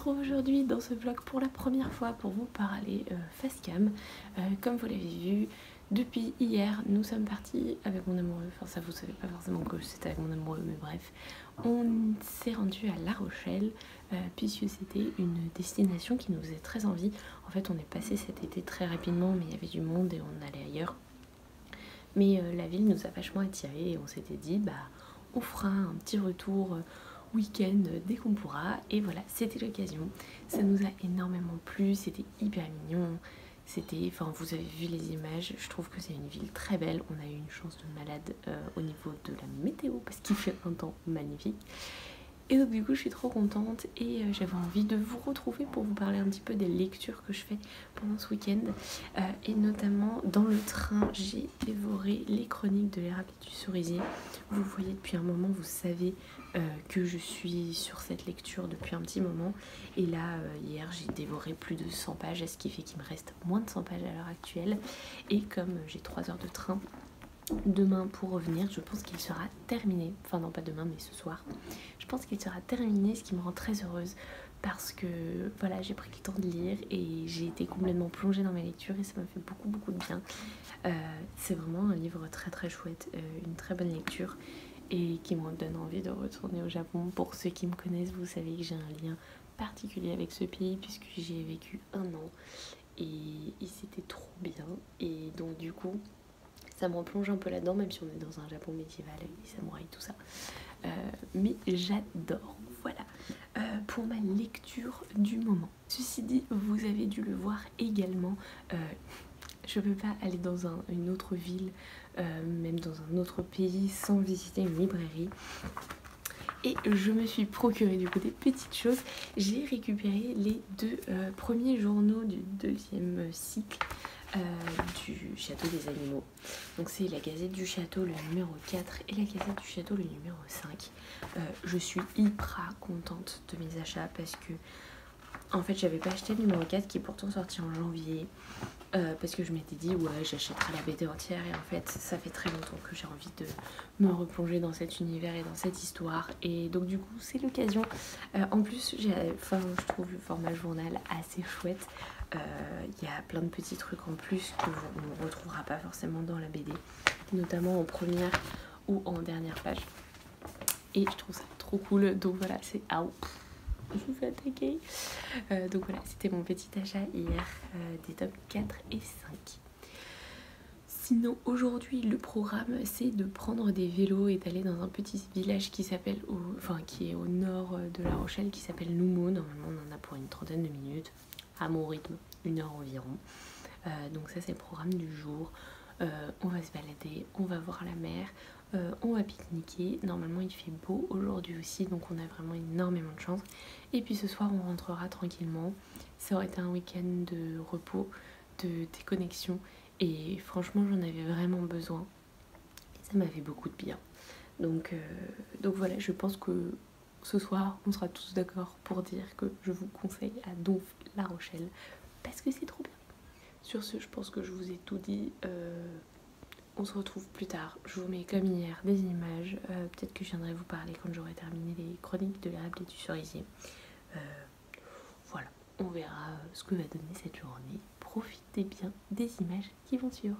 retrouve aujourd'hui dans ce vlog pour la première fois pour vous parler face cam. Comme vous l'avez vu, depuis hier, nous sommes partis avec mon amoureux. Enfin, ça vous savez pas forcément que c'était avec mon amoureux, mais bref. On s'est rendu à La Rochelle puisque c'était une destination qui nous faisait très envie. En fait, on est passé cet été très rapidement, mais il y avait du monde et on allait ailleurs. Mais la ville nous a vachement attirés et on s'était dit, bah, on fera un petit retour week-end dès qu'on pourra. Et voilà, c'était l'occasion. Ça nous a énormément plu, c'était hyper mignon. C'était, enfin, vous avez vu les images, je trouve que c'est une ville très belle. On a eu une chance de malade au niveau de la météo parce qu'il fait un temps magnifique. Et donc du coup je suis trop contente et j'avais envie de vous retrouver pour vous parler un petit peu des lectures que je fais pendant ce week-end. Et notamment dans le train, j'ai dévoré les chroniques de l'érable et du cerisier. Vous le voyez depuis un moment, vous savez que je suis sur cette lecture depuis un petit moment. Et là, hier, j'ai dévoré plus de 100 pages, ce qui fait qu'il me reste moins de 100 pages à l'heure actuelle. Et comme j'ai 3 heures de train demain pour revenir, je pense qu'il sera terminé. Enfin non, pas demain, mais ce soir. Je pense qu'il sera terminé, ce qui me rend très heureuse parce que voilà, j'ai pris le temps de lire et j'ai été complètement plongée dans mes lectures et ça m'a fait beaucoup de bien. C'est vraiment un livre très très chouette, une très bonne lecture et qui me donne envie de retourner au Japon. Pour ceux qui me connaissent, vous savez que j'ai un lien particulier avec ce pays puisque j'y ai vécu 1 an et c'était trop bien. Et donc du coup, ça me replonge un peu là-dedans, même si on est dans un Japon médiéval, les samouraïs, tout ça. Mais j'adore, voilà, pour ma lecture du moment. Ceci dit, vous avez dû le voir également, je ne peux pas aller dans une autre ville, même dans un autre pays, sans visiter une librairie. Et je me suis procuré du coup des petites choses. J'ai récupéré les 2 premiers journaux du 2e cycle du Château des Animaux. Donc c'est la Gazette du Château, le numéro 4 et la Gazette du Château, le numéro 5. Je suis hyper contente de mes achats parce que en fait j'avais pas acheté le numéro 4 qui est pourtant sorti en janvier. Parce que je m'étais dit ouais, j'achèterai la BD entière et en fait ça fait très longtemps que j'ai envie de me replonger dans cet univers et dans cette histoire et donc du coup c'est l'occasion. En plus je trouve le format journal assez chouette. Il y a plein de petits trucs en plus que on ne retrouvera pas forcément dans la BD, notamment en première ou en dernière page et je trouve ça trop cool. Donc voilà, c'est je me fais attaquer. Donc voilà, c'était mon petit achat hier des tomes 4 et 5. Sinon aujourd'hui le programme c'est de prendre des vélos et d'aller dans un petit village qui s'appelle, qui est au nord de La Rochelle, qui s'appelle Noumeau. Normalement on en a pour une trentaine de minutes à mon rythme, 1 heure environ. Donc ça c'est le programme du jour. On va se balader, on va voir la mer, on va pique-niquer. Normalement il fait beau aujourd'hui aussi, donc on a vraiment énormément de chance. Et puis ce soir on rentrera tranquillement. Ça aurait été un week-end de repos, de déconnexion et franchement j'en avais vraiment besoin. Et ça m'a fait beaucoup de bien. Donc voilà, je pense que ce soir on sera tous d'accord pour dire que je vous conseille à Donf La Rochelle parce que c'est trop bien. Sur ce, je pense que je vous ai tout dit. On se retrouve plus tard. Je vous mets comme hier des images. Peut-être que je viendrai vous parler quand j'aurai terminé les chroniques de l'érable et du cerisier. Voilà, on verra ce que va donner cette journée. Profitez bien des images qui vont suivre.